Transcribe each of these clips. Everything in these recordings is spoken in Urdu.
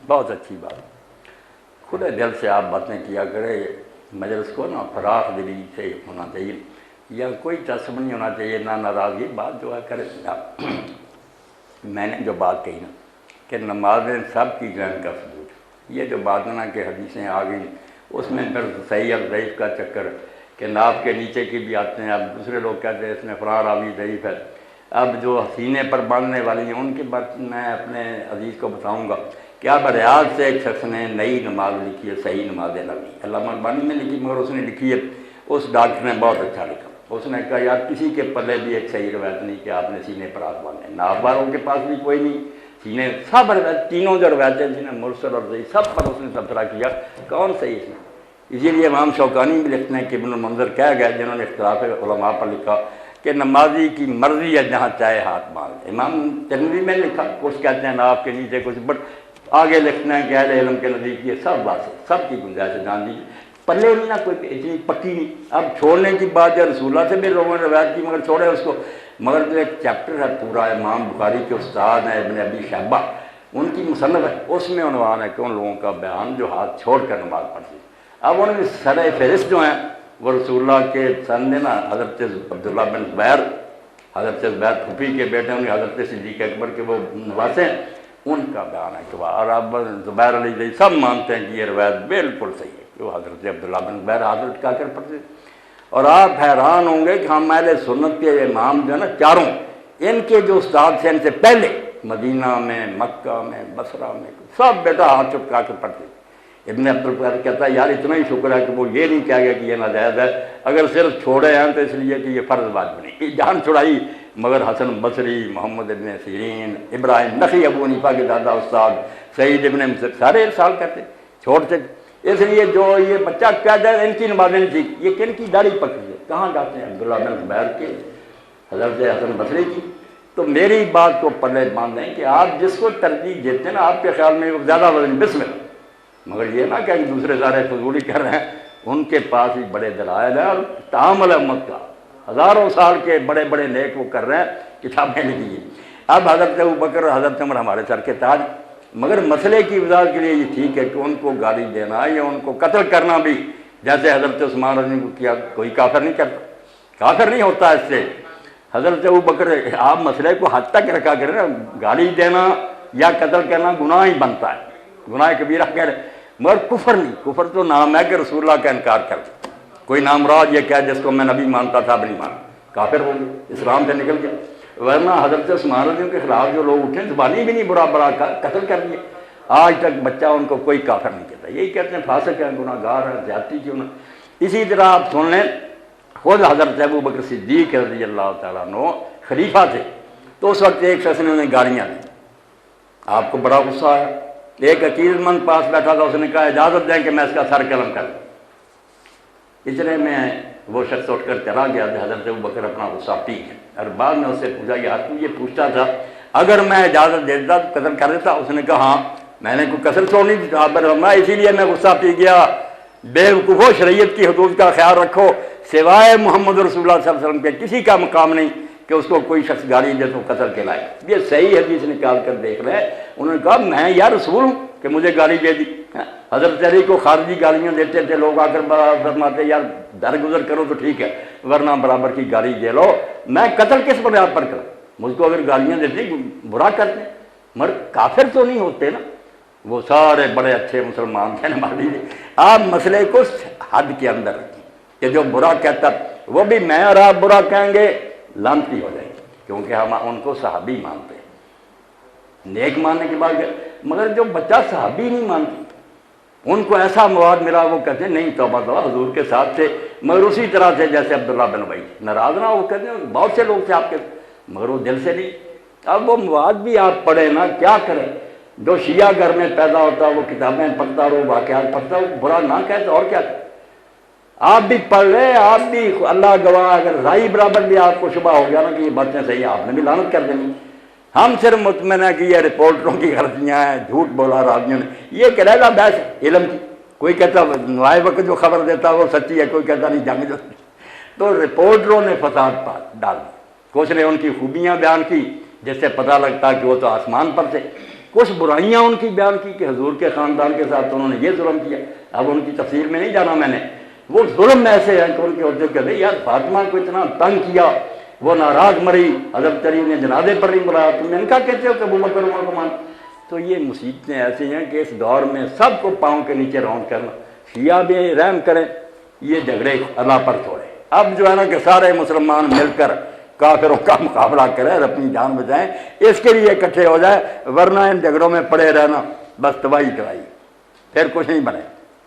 بہت اچھی بات. کھلے دل سے آپ باتیں کیا کرے. مجلس کو نا فراخ دلی سے ہونا چاہیے, یا کوئی تعصب نہیں ہونا چاہیے, نہ ناراضگی. بات جو ہے کرے. میں نے جو بات کہی نا کہ نمازیں سب کی جان کا ثبوت, یہ جو بات نا کہ حدیثیں آ گئیں اس میں پھر صحیح اور ضعیف کا چکر کہ ناف کے نیچے کی بھی آتے ہیں. اب دوسرے لوگ کہتے ہیں اس میں فلاں راوی ضعیف ہے. اب جو سینے پر باندھنے والی ہیں ان کی بات میں اپنے عزیز کو بتاؤں گا کہ اب ریاض سے ایک شخص نے نئی نماز لکھی ہے, صحیح نماز نبی, علامہ البانی نے لکھی, مگر اس نے لکھی ہے, اس ڈاکٹر نے بہت اچھا لکھا. اس نے کہا یار کسی کے پلے بھی ایک صحیح روایت نہیں کہ آپ نے سینے پر ہاتھ باندھے. ناف والوں کے پاس بھی کوئی نہیں, سینے سب روایت, تینوں جو روایتیں تھیں نا مرسل اور ضعیف, سب پر اس نے تبصرہ کیا کون صحیح ہے. اسی لیے امام شوکانی بھی لکھتے ہیں کہ ابن المنذر کہہ گئے جنہوں نے اختلاف علماء پر لکھا کہ نمازی کی مرضی ہے جہاں چاہے ہاتھ باندھ. امام ترمذی میں لکھا, کچھ کہتے ہیں ناف کے نیچے, کچھ بٹ آگے لکھنا ہے کہ اہل علم کے نزدیک یہ سب بات ہے, سب کی گنجائش ہے. جان دیجیے پلے نہیں نا کوئی اتنی پکی نہیں. اب چھوڑنے کی بات ہے, رسول اللہ سے بھی لوگوں نے روایت کی مگر چھوڑے اس کو. مگر جو ایک چیپٹر ہے پورا, امام بخاری کے استاد ہیں ابن ابی شیبہ, ان کی مصنف ہے, اس میں عنوان ہے کہ ان لوگوں کا بیان جو ہاتھ چھوڑ کر نماز پڑھتے. اب ان میں سر فہرست جو ہیں وہ رسول اللہ کے سن نے نا حضرت عبداللہ بن زبیر, حضرت زبیر پھوپھی کے بیٹے ہوں گے, حضرت صدیق اکبر کے وہ نواسے ہیں, ان کا بیان ہے کہ وہ اور اب زبیر علیہ سب مانتے ہیں کہ یہ روایت بالکل صحیح ہے کہ وہ حضرت عبداللہ بن زبیر حضرت کا کر پڑھتے. اور آپ حیران ہوں گے کہ ہم اہل سنت کے امام جو ہے نا چاروں, ان کے جو استاد تھے ان سے پہلے مدینہ میں, مکہ میں, بصرہ میں, سب بیٹا ہاتھ چپکا کر پڑھتے. ابن عبدالقادر کہتا ہے یار اتنا ہی شکر ہے کہ وہ یہ نہیں کہہ گیا کہ یہ ناجائز ہے, اگر صرف چھوڑے ہیں تو اس لیے کہ یہ فرض واجب نہیں, جان چھڑائی. مگر حسن بصری, محمد ابن سیرین, ابراہیم نخعی, ابو حنیفہ کے دادا استاد, سعید ابن مسیب, سارے ارسال کرتے چھوڑتے. اس لیے جو یہ بچہ کہتا ہے ان کی نمازیں نہیں تھی, یہ کن کی داڑھی پکڑی ہے, کہاں جاتے ہیں, عبداللہ بن زبیر کے, حضرت حسن بصری کی. تو میری بات کو پلے باندھیں کہ آپ جس کو ترجیح دیتے ہیں نا آپ کے خیال میں زیادہ وزن بسم اللہ, مگر یہ نہ کہ دوسرے سارے فضولی کر رہے ہیں, ان کے پاس بھی بڑے دلائل ہیں. اور تعامل امت کا ہزاروں سال کے بڑے بڑے نیک وہ کر رہے ہیں, کتابیں لکھی ہیں. اب حضرت ابوبکر, حضرت عمر ہمارے سر کے تاج, مگر مسئلے کی وضاحت کے لیے یہ ٹھیک ہے کہ ان کو گالی دینا یا ان کو قتل کرنا بھی جیسے حضرت عثمان رضی اللہ عنہ کو کیا, کوئی کافر نہیں کرتا, کافر نہیں ہوتا اس سے. حضرت ابوبکر آپ مسئلے کو حد تک رکھا کریں نا, گالی دینا یا قتل کرنا گناہ ہی بنتا ہے, گناہ کبیرہ کہہ رہے, مگر کفر نہیں. کفر تو نام ہے کہ رسول اللہ کا انکار کرتا. کوئی نامراد یہ کہہ جس کو میں نبی مانتا تھا اب نہیں مانتا, کافر ہو گیا, اسلام سے نکل گیا. ورنہ حضرت عثمان رضی اللہ عنہ کے خلاف جو لوگ اٹھے زبانی بھی نہیں برا برا قتل کر دیے. آج تک بچہ ان کو کوئی کافر نہیں کہتا, یہی کہتے ہیں فاسق ہیں, گناہ گار ہیں, زیادتی کیوں نہ. اسی طرح آپ سن لیں خود حضرت ابوبکر صدیق رضی اللہ تعالیٰ عنہ خلیفہ تھے, تو اس وقت ایک شخص نے انہیں گالیاں دی, آپ کو بڑا غصہ آیا. ایک عقیدت مند پاس بیٹھا تھا, اس نے کہا اجازت دیں کہ میں اس کا سر قلم کر دوں. اتنے میں وہ شخص اٹھ کر چلا گیا. حضرت ابوبکر اپنا غصہ پی گئے, اور بعد میں اس سے پوچھا یار تو یہ پوچھتا تھا اگر میں اجازت دیتا تو قتل کر دیتا. اس نے کہا ہاں میں نے کوئی کسر چھوڑنی تھی آپ پر, اسی لیے میں غصہ پی گیا. بے وقوفو, شریعت کی حدود کا خیال رکھو, سوائے محمد رسول اللہ صلی اللہ علیہ وسلم کے کسی کا مقام نہیں کہ اس کو کوئی شخص گالی دے تو قتل کے لائے. یہ صحیح حدیث نکال کر دیکھ رہے ہیں. انہوں نے کہا میں یا رسول ہوں کہ مجھے گالی دے دی. حضرت علی کو خارجی گالیاں دیتے تھے لوگ, آ کر فرماتے یار درگزر کرو تو ٹھیک ہے, ورنہ برابر کی گالی دے لو. میں قتل کس بنیاد پر کروں, مجھ کو اگر گالیاں دیتے برا کرتے, مگر کافر تو نہیں ہوتے نا. وہ سارے بڑے اچھے مسلمان تھے نا. آپ مسئلے کو حد کے اندر رکھیں کہ جو برا کہتا وہ بھی میں اور آپ برا کہیں گے لعنتی ہو جائے گی, کیونکہ ہم ان کو صحابی مانتے ہیں. نیک ماننے کی بات ہے, مگر جو بچہ صحابی نہیں مانتی, ان کو ایسا مواد ملا وہ کہتے ہیں نہیں توبہ توبہ حضور کے ساتھ تھے, مگر اسی طرح سے جیسے عبداللہ بن ابی, ناراض نہ, وہ کہتے ہیں بہت سے لوگ تھے آپ کے, مگر وہ دل سے نہیں. اب وہ مواد بھی آپ پڑھیں نا, کیا کریں. جو شیعہ گھر میں پیدا ہوتا وہ کتابیں پڑھتا رہو, واقعات پڑھتا ہو, برا نہ کہتے اور کیا کریں. آپ بھی پڑھ رہے, آپ بھی اللہ گواہ, اگر رائی برابر بھی آپ کو شبہ ہو گیا نا کہ یہ باتیں صحیح, آپ نے بھی لعنت کر دینی. ہم صرف مطمئن ہے کہ یہ رپورٹروں کی غلطیاں ہیں, جھوٹ بولا راویوں نے, یہ کہ رہا بحث علم کی. کوئی کہتا نوائے وقت جو خبر دیتا وہ سچی ہے, کوئی کہتا نہیں جنگ جو. تو رپورٹروں نے فساد ڈال دی. کچھ نے ان کی خوبیاں بیان کی جس سے پتہ لگتا کہ وہ تو آسمان پر تھے, کچھ برائیاں ان کی بیان کی کہ حضور کے خاندان کے ساتھ انہوں نے یہ ظلم کیا. اب ان کی تفصیل میں نہیں جانا میں نے. وہ ظلم ایسے ہیں کہ ان کے عہدے کہتے یار فاطمہ کو اتنا تنگ کیا, وہ ناراض مری, حضرت علی نے جنازے پر نہیں بلایا, تم ان کا کہتے ہو کہ ابو بکر عمر کو مان. تو یہ مصیبتیں ایسی ہیں کہ اس دور میں سب کو پاؤں کے نیچے راؤنڈ کرنا. شیعہ بھی رحم کریں, یہ جھگڑے اللہ پر چھوڑے. اب جو ہے نا کہ سارے مسلمان مل کر کافروں کا مقابلہ کریں اور اپنی جان بچائیں, اس کے لیے اکٹھے ہو جائے, ورنہ ان جھگڑوں میں پڑے رہنا بس تباہی تباہی, پھر کچھ نہیں بنے.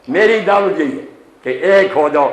میری دعوت یہی ہے کہ ایک ہو جاؤ,